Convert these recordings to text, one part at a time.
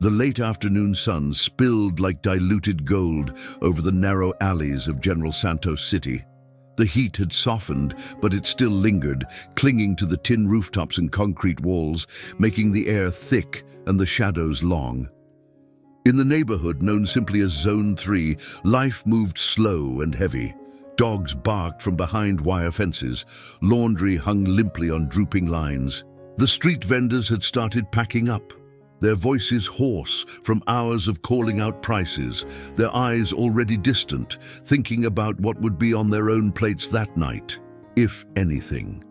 The late afternoon sun spilled like diluted gold over the narrow alleys of General Santos City. The heat had softened, but it still lingered, clinging to the tin rooftops and concrete walls, making the air thick and the shadows long. In the neighborhood known simply as Zone 3, life moved slow and heavy. Dogs barked from behind wire fences. Laundry hung limply on drooping lines. The street vendors had started packing up, their voices hoarse from hours of calling out prices, their eyes already distant, thinking about what would be on their own plates that night, if anything.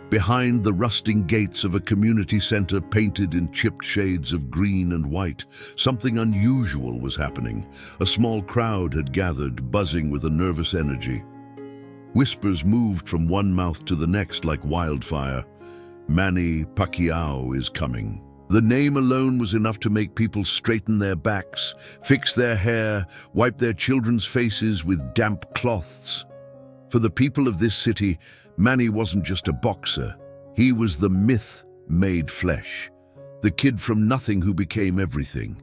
Behind the rusting gates of a community center painted in chipped shades of green and white, something unusual was happening. A small crowd had gathered, buzzing with a nervous energy. Whispers moved from one mouth to the next like wildfire. Manny Pacquiao is coming. The name alone was enough to make people straighten their backs, fix their hair, wipe their children's faces with damp cloths. For the people of this city, Manny wasn't just a boxer. He was the myth made flesh, the kid from nothing who became everything.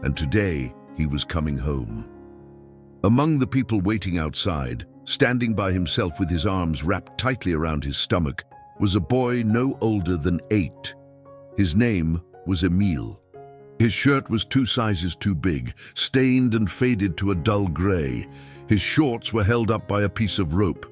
And today, he was coming home. Among the people waiting outside, standing by himself with his arms wrapped tightly around his stomach, was a boy no older than 8. His name was Emil. His shirt was 2 sizes too big, stained and faded to a dull gray. His shorts were held up by a piece of rope.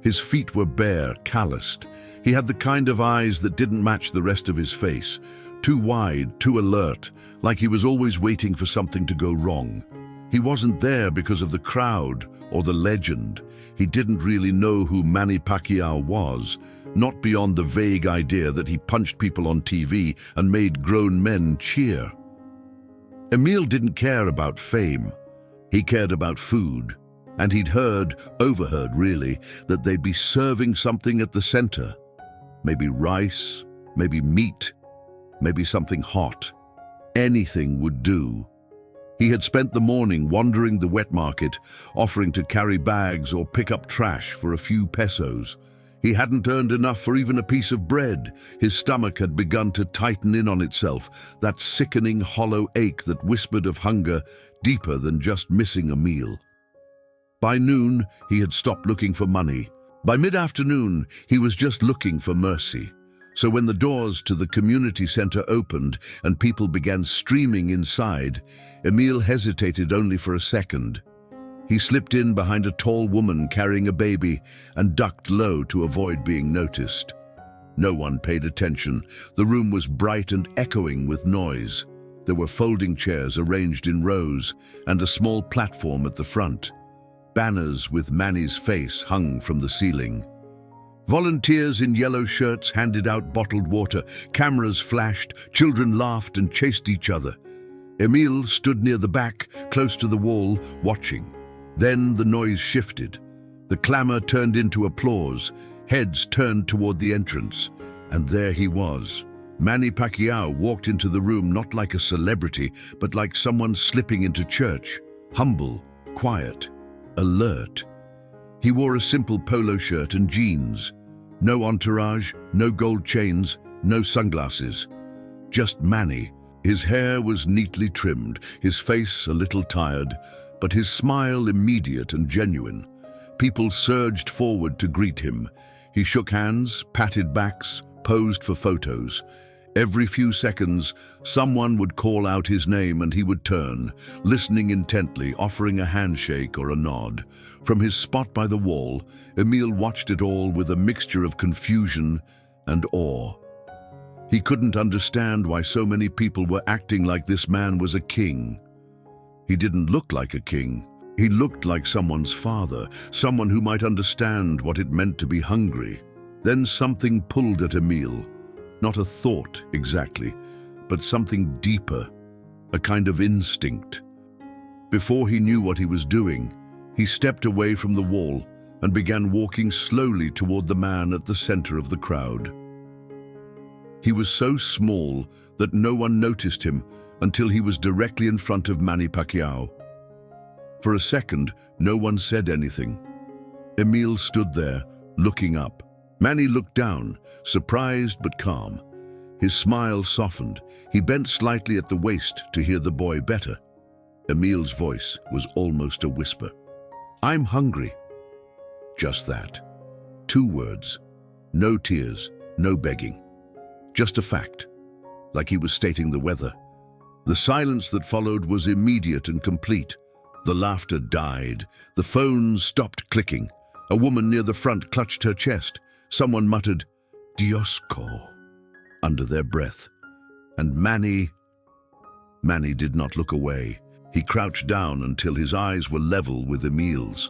His feet were bare, calloused. He had the kind of eyes that didn't match the rest of his face, too wide, too alert, like he was always waiting for something to go wrong. He wasn't there because of the crowd or the legend. He didn't really know who Manny Pacquiao was, not beyond the vague idea that he punched people on TV and made grown men cheer. Emil didn't care about fame. He cared about food. And he'd overheard really, that they'd be serving something at the center. Maybe rice, maybe meat, maybe something hot. Anything would do. He had spent the morning wandering the wet market, offering to carry bags or pick up trash for a few pesos. He hadn't earned enough for even a piece of bread. His stomach had begun to tighten in on itself, that sickening hollow ache that whispered of hunger deeper than just missing a meal. By noon, he had stopped looking for money. By mid-afternoon, he was just looking for mercy. So when the doors to the community center opened and people began streaming inside, Emil hesitated only for a second. He slipped in behind a tall woman carrying a baby and ducked low to avoid being noticed. No one paid attention. The room was bright and echoing with noise. There were folding chairs arranged in rows and a small platform at the front. Banners with Manny's face hung from the ceiling. Volunteers in yellow shirts handed out bottled water. Cameras flashed, children laughed and chased each other. Emil stood near the back, close to the wall, watching. Then the noise shifted. The clamor turned into applause. Heads turned toward the entrance. And there he was. Manny Pacquiao walked into the room not like a celebrity, but like someone slipping into church. Humble, quiet, alert. He wore a simple polo shirt and jeans. No entourage, no gold chains, no sunglasses. Just Manny. His hair was neatly trimmed, his face a little tired, but his smile immediate and genuine. People surged forward to greet him. He shook hands, patted backs, posed for photos. Every few seconds, someone would call out his name and he would turn, listening intently, offering a handshake or a nod. From his spot by the wall, Emil watched it all with a mixture of confusion and awe. He couldn't understand why so many people were acting like this man was a king. He didn't look like a king. He looked like someone's father, someone who might understand what it meant to be hungry. Then something pulled at Emil. Not a thought, exactly, but something deeper, a kind of instinct. Before he knew what he was doing, he stepped away from the wall and began walking slowly toward the man at the center of the crowd. He was so small that no one noticed him until he was directly in front of Manny Pacquiao. For a second, no one said anything. Emil stood there, looking up. Manny looked down, surprised but calm. His smile softened. He bent slightly at the waist to hear the boy better. Emil's voice was almost a whisper. "I'm hungry." Just that. 2 words. No tears, no begging. Just a fact, like he was stating the weather. The silence that followed was immediate and complete. The laughter died. The phones stopped clicking. A woman near the front clutched her chest. Someone muttered, "Diosco," under their breath. And Manny did not look away. He crouched down until his eyes were level with Emil's.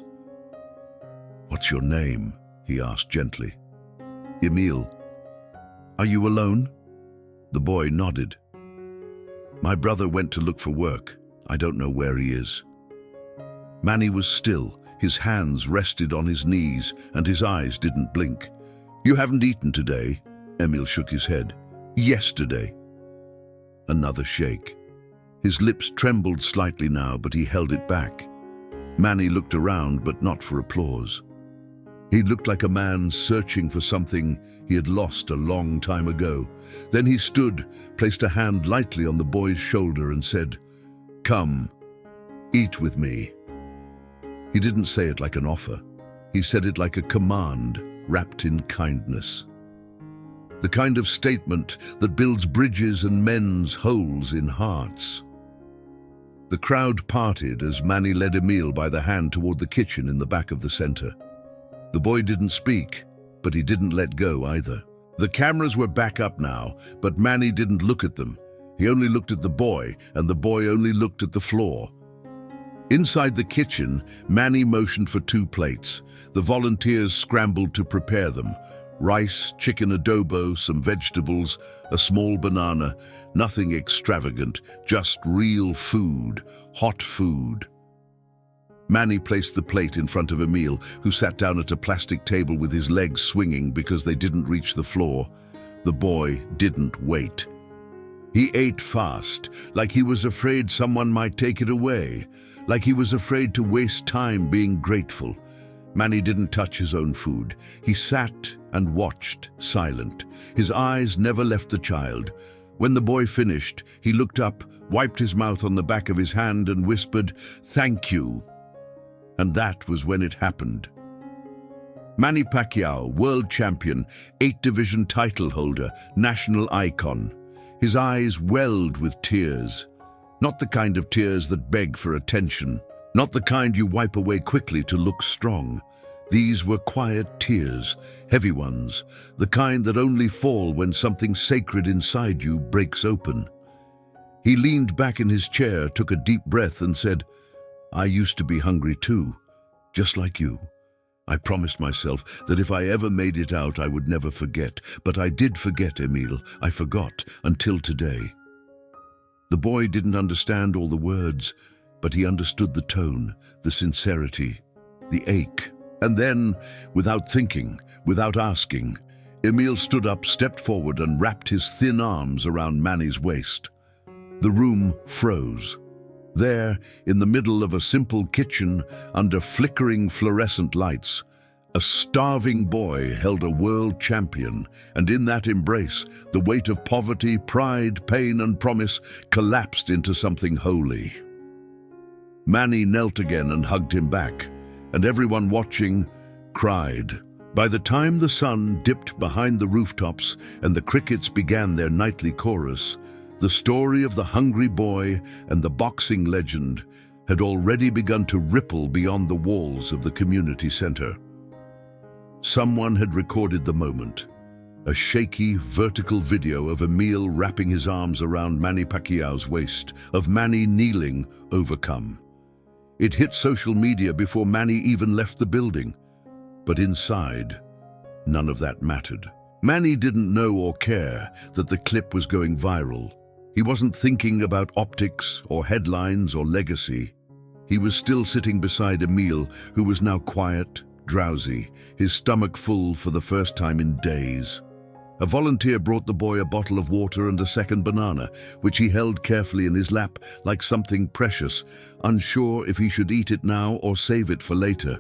"What's your name?" he asked gently. "Emil." "Are you alone?" The boy nodded. "My brother went to look for work. I don't know where he is." Manny was still. His hands rested on his knees and his eyes didn't blink. "You haven't eaten today?" Emil shook his head. "Yesterday." Another shake. His lips trembled slightly now, but he held it back. Manny looked around, but not for applause. He looked like a man searching for something he had lost a long time ago. Then he stood, placed a hand lightly on the boy's shoulder and said, "Come, eat with me." He didn't say it like an offer. He said it like a command wrapped in kindness. The kind of statement that builds bridges and mends holes in hearts. The crowd parted as Manny led Emil by the hand toward the kitchen in the back of the center. The boy didn't speak, but he didn't let go either. The cameras were back up now, but Manny didn't look at them. He only looked at the boy, and the boy only looked at the floor. Inside the kitchen, Manny motioned for 2 plates. The volunteers scrambled to prepare them. Rice, chicken adobo, some vegetables, a small banana, nothing extravagant, just real food, hot food. Manny placed the plate in front of Emil, who sat down at a plastic table with his legs swinging because they didn't reach the floor. The boy didn't wait. He ate fast, like he was afraid someone might take it away, like he was afraid to waste time being grateful. Manny didn't touch his own food. He sat and watched, silent. His eyes never left the child. When the boy finished, he looked up, wiped his mouth on the back of his hand and whispered, "Thank you." And that was when it happened. Manny Pacquiao, world champion, 8-division title holder, national icon. His eyes welled with tears. Not the kind of tears that beg for attention. Not the kind you wipe away quickly to look strong. These were quiet tears, heavy ones, the kind that only fall when something sacred inside you breaks open. He leaned back in his chair, took a deep breath and said, "I used to be hungry too, just like you. I promised myself that if I ever made it out, I would never forget. But I did forget, Emil. I forgot, until today." The boy didn't understand all the words, but he understood the tone, the sincerity, the ache. And then, without thinking, without asking, Emil stood up, stepped forward and wrapped his thin arms around Manny's waist. The room froze. There, in the middle of a simple kitchen, under flickering fluorescent lights, a starving boy held a world champion, and in that embrace, the weight of poverty, pride, pain, and promise collapsed into something holy. Manny knelt again and hugged him back, and everyone watching cried. By the time the sun dipped behind the rooftops and the crickets began their nightly chorus, the story of the hungry boy and the boxing legend had already begun to ripple beyond the walls of the community center. Someone had recorded the moment, a shaky, vertical video of Emil wrapping his arms around Manny Pacquiao's waist, of Manny kneeling, overcome. It hit social media before Manny even left the building. But inside, none of that mattered. Manny didn't know or care that the clip was going viral. He wasn't thinking about optics or headlines or legacy. He was still sitting beside Emil, who was now quiet, drowsy, his stomach full for the first time in days. A volunteer brought the boy a bottle of water and a second banana, which he held carefully in his lap like something precious, unsure if he should eat it now or save it for later.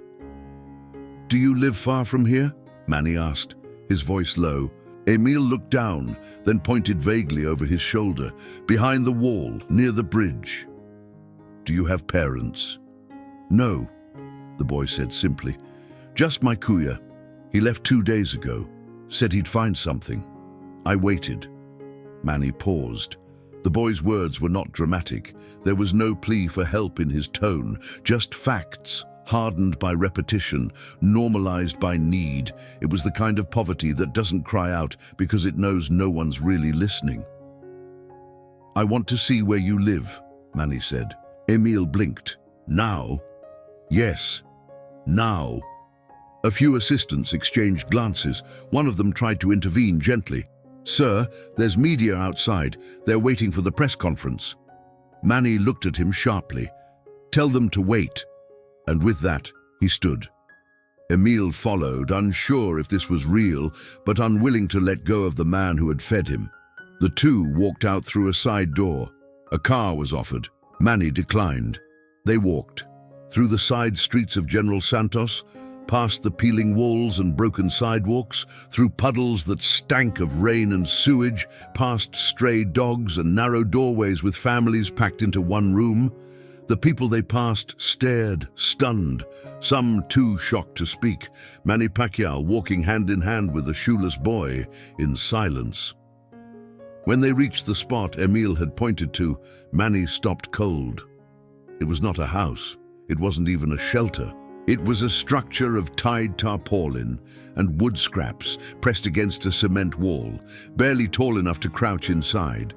"Do you live far from here?" Manny asked, his voice low. Emil looked down, then pointed vaguely over his shoulder, behind the wall, near the bridge. "Do you have parents?" "No," the boy said simply. "Just my kuya. He left 2 days ago. Said he'd find something. I waited." Manny paused. The boy's words were not dramatic. There was no plea for help in his tone, just facts, hardened by repetition, normalized by need. It was the kind of poverty that doesn't cry out because it knows no one's really listening. "I want to see where you live," Manny said. Emil blinked. "Now?" "Yes, now." A few assistants exchanged glances. One of them tried to intervene gently. "Sir, there's media outside. They're waiting for the press conference." Manny looked at him sharply. "Tell them to wait." And with that, he stood. Emil followed, unsure if this was real, but unwilling to let go of the man who had fed him. The two walked out through a side door. A car was offered. Manny declined. They walked through the side streets of General Santos, past the peeling walls and broken sidewalks, through puddles that stank of rain and sewage, past stray dogs and narrow doorways with families packed into one room. The people they passed stared, stunned, some too shocked to speak. Manny Pacquiao walking hand in hand with a shoeless boy, in silence. When they reached the spot Emil had pointed to, Manny stopped cold. It was not a house. It wasn't even a shelter. It was a structure of tied tarpaulin and wood scraps pressed against a cement wall, barely tall enough to crouch inside.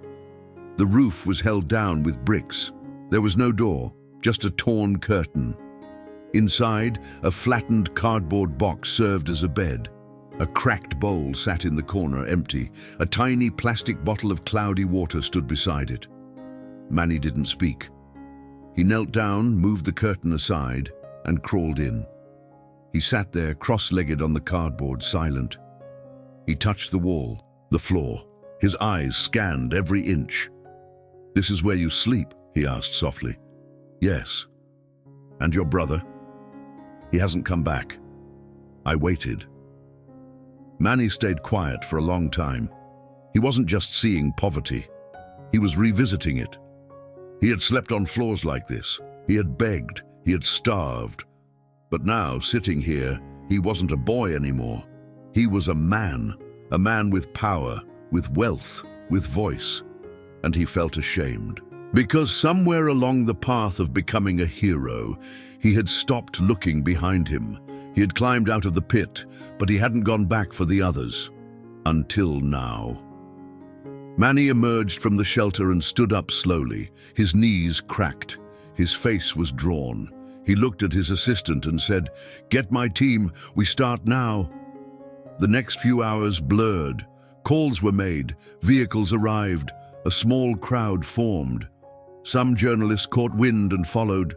The roof was held down with bricks. There was no door, just a torn curtain. Inside, a flattened cardboard box served as a bed. A cracked bowl sat in the corner, empty. A tiny plastic bottle of cloudy water stood beside it. Manny didn't speak. He knelt down, moved the curtain aside, and crawled in. He sat there, cross-legged on the cardboard, silent. He touched the wall, the floor. His eyes scanned every inch. "This is where you sleep?" he asked softly. "Yes." "And your brother?" "He hasn't come back." I waited. Manny stayed quiet for a long time. He wasn't just seeing poverty. He was revisiting it. He had slept on floors like this. He had begged. He had starved. But now, sitting here, he wasn't a boy anymore. He was a man with power, with wealth, with voice. And he felt ashamed. Because somewhere along the path of becoming a hero, he had stopped looking behind him. He had climbed out of the pit, but he hadn't gone back for the others. Until now. Manny emerged from the shelter and stood up slowly. His knees cracked. His face was drawn. He looked at his assistant and said, "Get my team, we start now." The next few hours blurred. Calls were made, vehicles arrived, a small crowd formed. Some journalists caught wind and followed,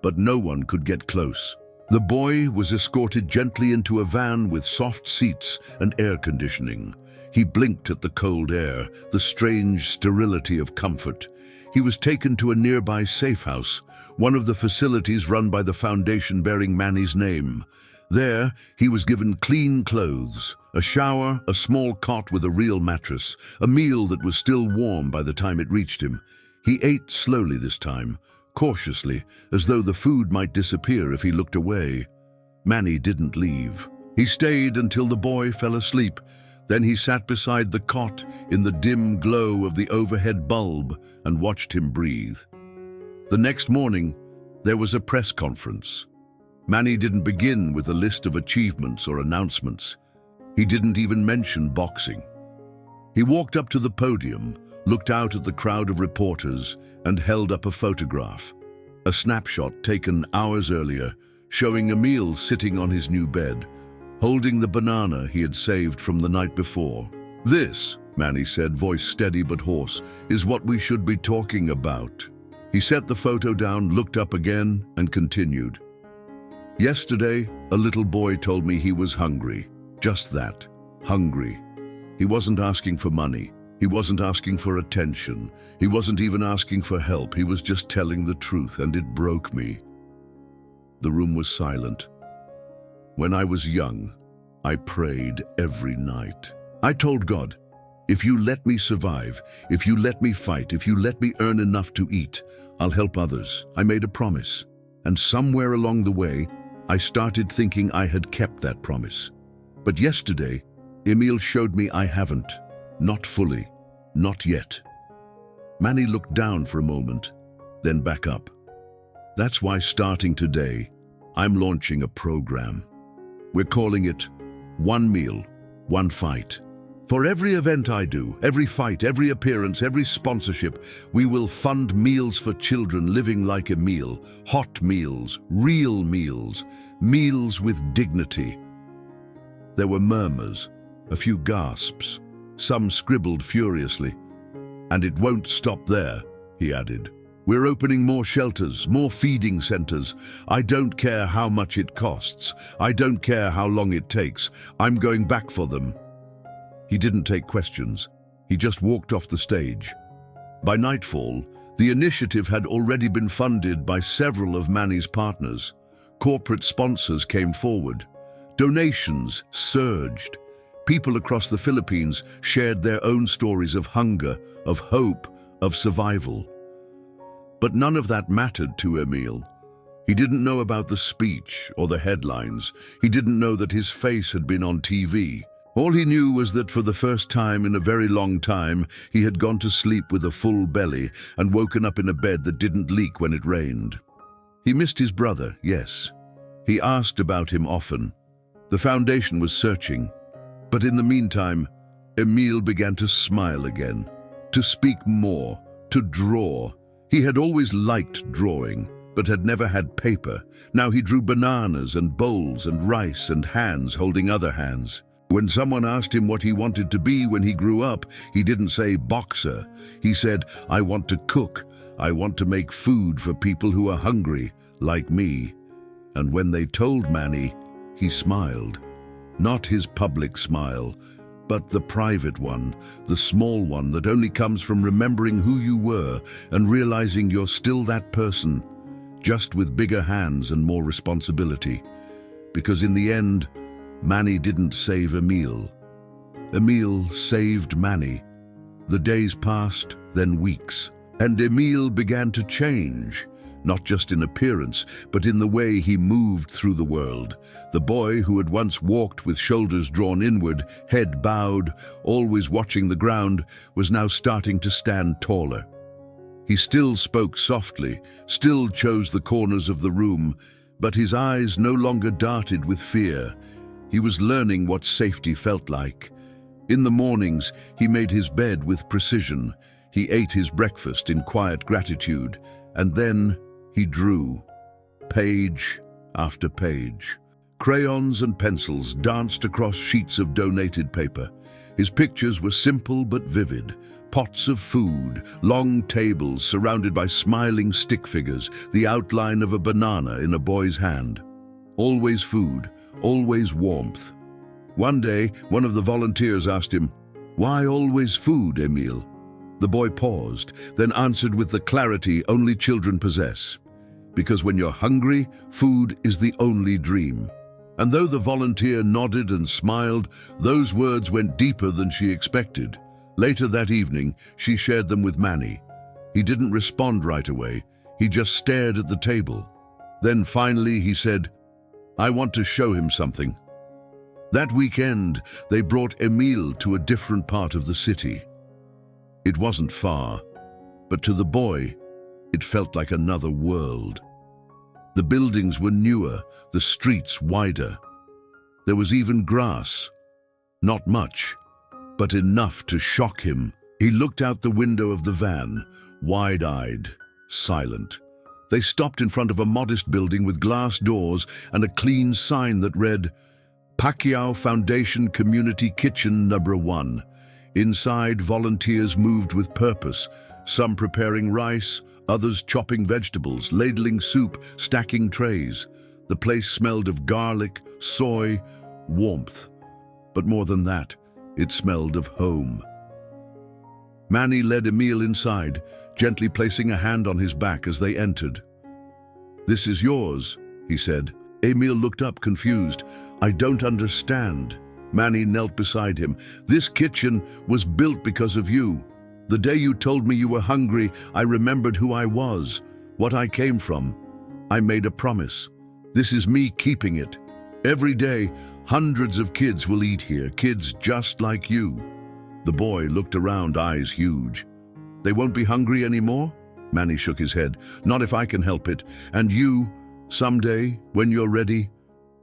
but no one could get close. The boy was escorted gently into a van with soft seats and air conditioning. He blinked at the cold air, the strange sterility of comfort. He was taken to a nearby safe house, one of the facilities run by the foundation bearing Manny's name. There, he was given clean clothes, a shower, a small cot with a real mattress, a meal that was still warm by the time it reached him. He ate slowly this time, cautiously, as though the food might disappear if he looked away. Manny didn't leave. He stayed until the boy fell asleep. Then he sat beside the cot in the dim glow of the overhead bulb and watched him breathe. The next morning, there was a press conference. Manny didn't begin with a list of achievements or announcements. He didn't even mention boxing. He walked up to the podium, looked out at the crowd of reporters, and held up a photograph. A snapshot taken hours earlier, showing Emil sitting on his new bed, holding the banana he had saved from the night before. "This," Manny said, voice steady but hoarse, "is what we should be talking about." He set the photo down, looked up again, and continued. "Yesterday, a little boy told me he was hungry. Just that, hungry. He wasn't asking for money. He wasn't asking for attention. He wasn't even asking for help. He was just telling the truth, and it broke me." The room was silent. "When I was young, I prayed every night. I told God, if you let me survive, if you let me fight, if you let me earn enough to eat, I'll help others. I made a promise. And somewhere along the way, I started thinking I had kept that promise. But yesterday, Emil showed me I haven't. Not fully. Not yet. Manny looked down for a moment, then back up. That's why starting today, I'm launching a program. We're calling it One Meal, One Fight. For every event I do, every fight, every appearance, every sponsorship, we will fund meals for children living like Emil. Hot meals, real meals, meals with dignity. There were murmurs, a few gasps. Some scribbled furiously. And it won't stop there, he added. We're opening more shelters, more feeding centers. I don't care how much it costs. I don't care how long it takes. I'm going back for them. He didn't take questions. He just walked off the stage. By nightfall, the initiative had already been funded by several of Manny's partners. Corporate sponsors came forward. Donations surged. People across the Philippines shared their own stories of hunger, of hope, of survival. But none of that mattered to Emil. He didn't know about the speech or the headlines. He didn't know that his face had been on TV. All he knew was that for the first time in a very long time, he had gone to sleep with a full belly and woken up in a bed that didn't leak when it rained. He missed his brother, yes. He asked about him often. The foundation was searching. But in the meantime, Emil began to smile again, to speak more, to draw. He had always liked drawing, but had never had paper. Now he drew bananas and bowls and rice and hands holding other hands. When someone asked him what he wanted to be when he grew up, he didn't say boxer. He said, I want to cook. I want to make food for people who are hungry, like me. And when they told Manny, he smiled. Not his public smile, but the private one, the small one that only comes from remembering who you were and realizing you're still that person, just with bigger hands and more responsibility. Because in the end, Manny didn't save Emil. Emil saved Manny. The days passed, then weeks, and Emil began to change. Not just in appearance, but in the way he moved through the world. The boy who had once walked with shoulders drawn inward, head bowed, always watching the ground, was now starting to stand taller. He still spoke softly, still chose the corners of the room, but his eyes no longer darted with fear. He was learning what safety felt like. In the mornings, he made his bed with precision. He ate his breakfast in quiet gratitude, and then he drew, page after page. Crayons and pencils danced across sheets of donated paper. His pictures were simple but vivid. Pots of food, long tables surrounded by smiling stick figures, the outline of a banana in a boy's hand. Always food, always warmth. One day, one of the volunteers asked him, "Why always food, Emil?" The boy paused, then answered with the clarity only children possess. Because when you're hungry, food is the only dream. And though the volunteer nodded and smiled, those words went deeper than she expected. Later that evening, she shared them with Manny. He didn't respond right away. He just stared at the table. Then finally he said, "I want to show him something." That weekend, they brought Emil to a different part of the city. It wasn't far, but to the boy, it felt like another world. The buildings were newer, the streets wider. There was even grass. Not much, but enough to shock him. He looked out the window of the van, wide-eyed, silent. They stopped in front of a modest building with glass doors and a clean sign that read, Pacquiao Foundation Community Kitchen Number 1. Inside, volunteers moved with purpose, some preparing rice, others chopping vegetables, ladling soup, stacking trays. The place smelled of garlic, soy, warmth. But more than that, it smelled of home. Manny led Emil inside, gently placing a hand on his back as they entered. "This is yours," he said. Emil looked up, confused. "I don't understand." Manny knelt beside him. "This kitchen was built because of you. The day you told me you were hungry, I remembered who I was, what I came from. I made a promise. This is me keeping it. Every day, hundreds of kids will eat here, kids just like you." The boy looked around, eyes huge. "They won't be hungry anymore?" Manny shook his head. "Not if I can help it. And you, someday, when you're ready,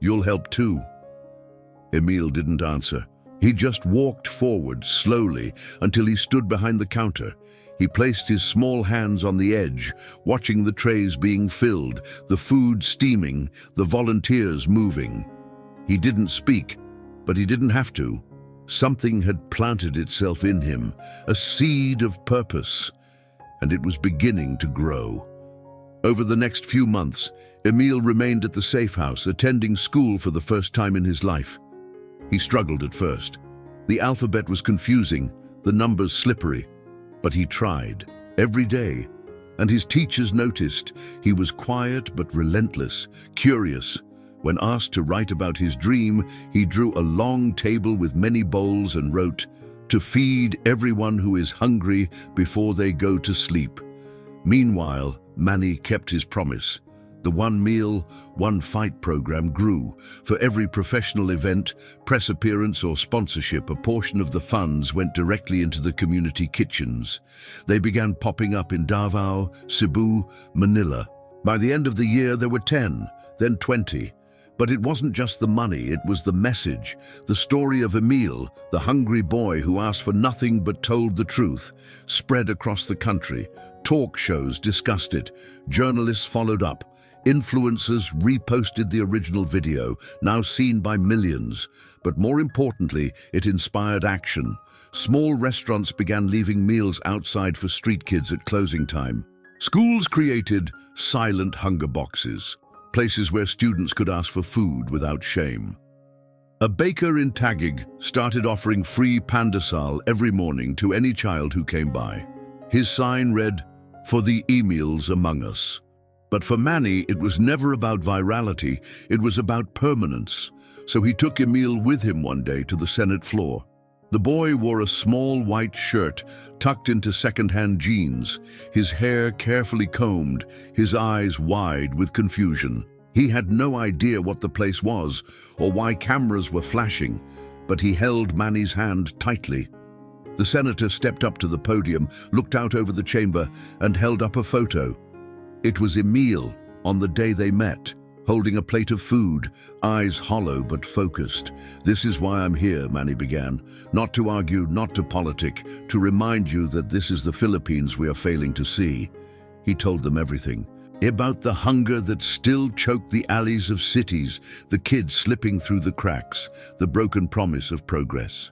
you'll help too." Emil didn't answer. He just walked forward slowly until he stood behind the counter. He placed his small hands on the edge, watching the trays being filled, the food steaming, the volunteers moving. He didn't speak, but he didn't have to. Something had planted itself in him, a seed of purpose, and it was beginning to grow. Over the next few months, Emil remained at the safe house, attending school for the first time in his life. He struggled at first. The alphabet was confusing, the numbers slippery, but he tried every day, and his teachers noticed he was quiet but relentless, curious. When asked to write about his dream, he drew a long table with many bowls and wrote, "To feed everyone who is hungry before they go to sleep." Meanwhile, Manny kept his promise. The One Meal, One Fight program grew. For every professional event, press appearance or sponsorship, a portion of the funds went directly into the community kitchens. They began popping up in Davao, Cebu, Manila. By the end of the year, there were 10, then 20. But it wasn't just the money, it was the message. The story of Emil, the hungry boy who asked for nothing but told the truth, spread across the country. Talk shows discussed it. Journalists followed up. Influencers reposted the original video, now seen by millions. But more importantly, it inspired action. Small restaurants began leaving meals outside for street kids at closing time. Schools created silent hunger boxes, places where students could ask for food without shame. A baker in Taguig started offering free pandesal every morning to any child who came by. His sign read, "For the Emils among us." But for Manny, it was never about virality, it was about permanence. So he took Emil with him one day to the Senate floor. The boy wore a small white shirt tucked into second-hand jeans, his hair carefully combed, his eyes wide with confusion. He had no idea what the place was or why cameras were flashing, but he held Manny's hand tightly. The senator stepped up to the podium, looked out over the chamber, and held up a photo. It was Emil, on the day they met, holding a plate of food, eyes hollow but focused. "This is why I'm here," Manny began. "Not to argue, not to politic, to remind you that this is the Philippines we are failing to see." He told them everything. About the hunger that still choked the alleys of cities, the kids slipping through the cracks, the broken promise of progress.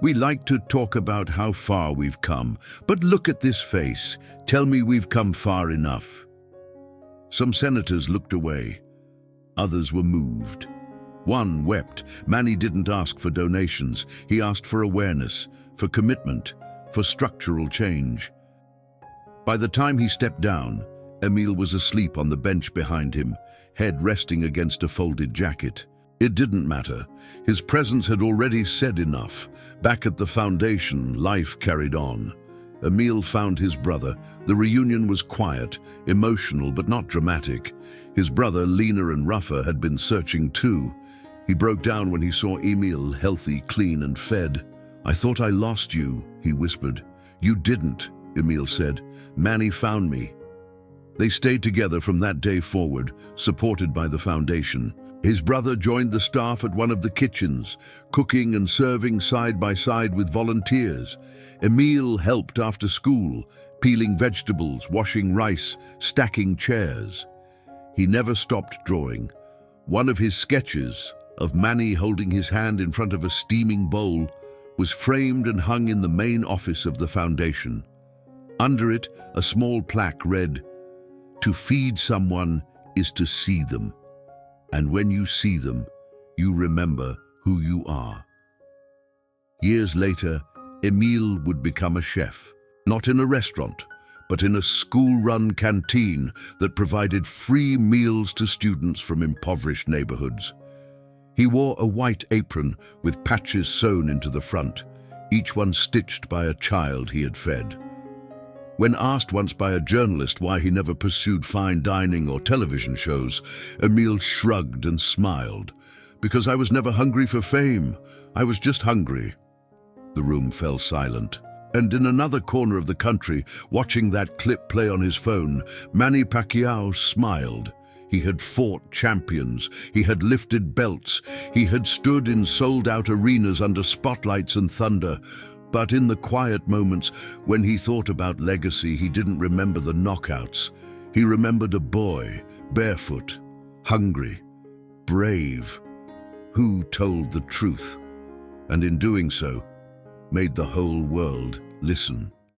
"We like to talk about how far we've come, but look at this face. Tell me we've come far enough." Some senators looked away. Others were moved. One wept. Manny didn't ask for donations. He asked for awareness, for commitment, for structural change. By the time he stepped down, Emil was asleep on the bench behind him, head resting against a folded jacket. It didn't matter. His presence had already said enough. Back at the foundation, life carried on. Emil found his brother. The reunion was quiet, emotional but not dramatic. His brother, leaner and rougher, had been searching too. He broke down when he saw Emil, healthy, clean and fed. "I thought I lost you," he whispered. "You didn't," Emil said. "Manny found me." They stayed together from that day forward, supported by the foundation. His brother joined the staff at one of the kitchens, cooking and serving side by side with volunteers. Emil helped after school, peeling vegetables, washing rice, stacking chairs. He never stopped drawing. One of his sketches, of Manny holding his hand in front of a steaming bowl, was framed and hung in the main office of the foundation. Under it, a small plaque read, "To feed someone is to see them. And when you see them, you remember who you are." Years later, Emil would become a chef, not in a restaurant, but in a school-run canteen that provided free meals to students from impoverished neighborhoods. He wore a white apron with patches sewn into the front, each one stitched by a child he had fed. When asked once by a journalist why he never pursued fine dining or television shows, Emile shrugged and smiled. "Because I was never hungry for fame. I was just hungry." The room fell silent. And in another corner of the country, watching that clip play on his phone, Manny Pacquiao smiled. He had fought champions, he had lifted belts, he had stood in sold-out arenas under spotlights and thunder. But in the quiet moments, when he thought about legacy, he didn't remember the knockouts. He remembered a boy, barefoot, hungry, brave, who told the truth, and in doing so, made the whole world listen.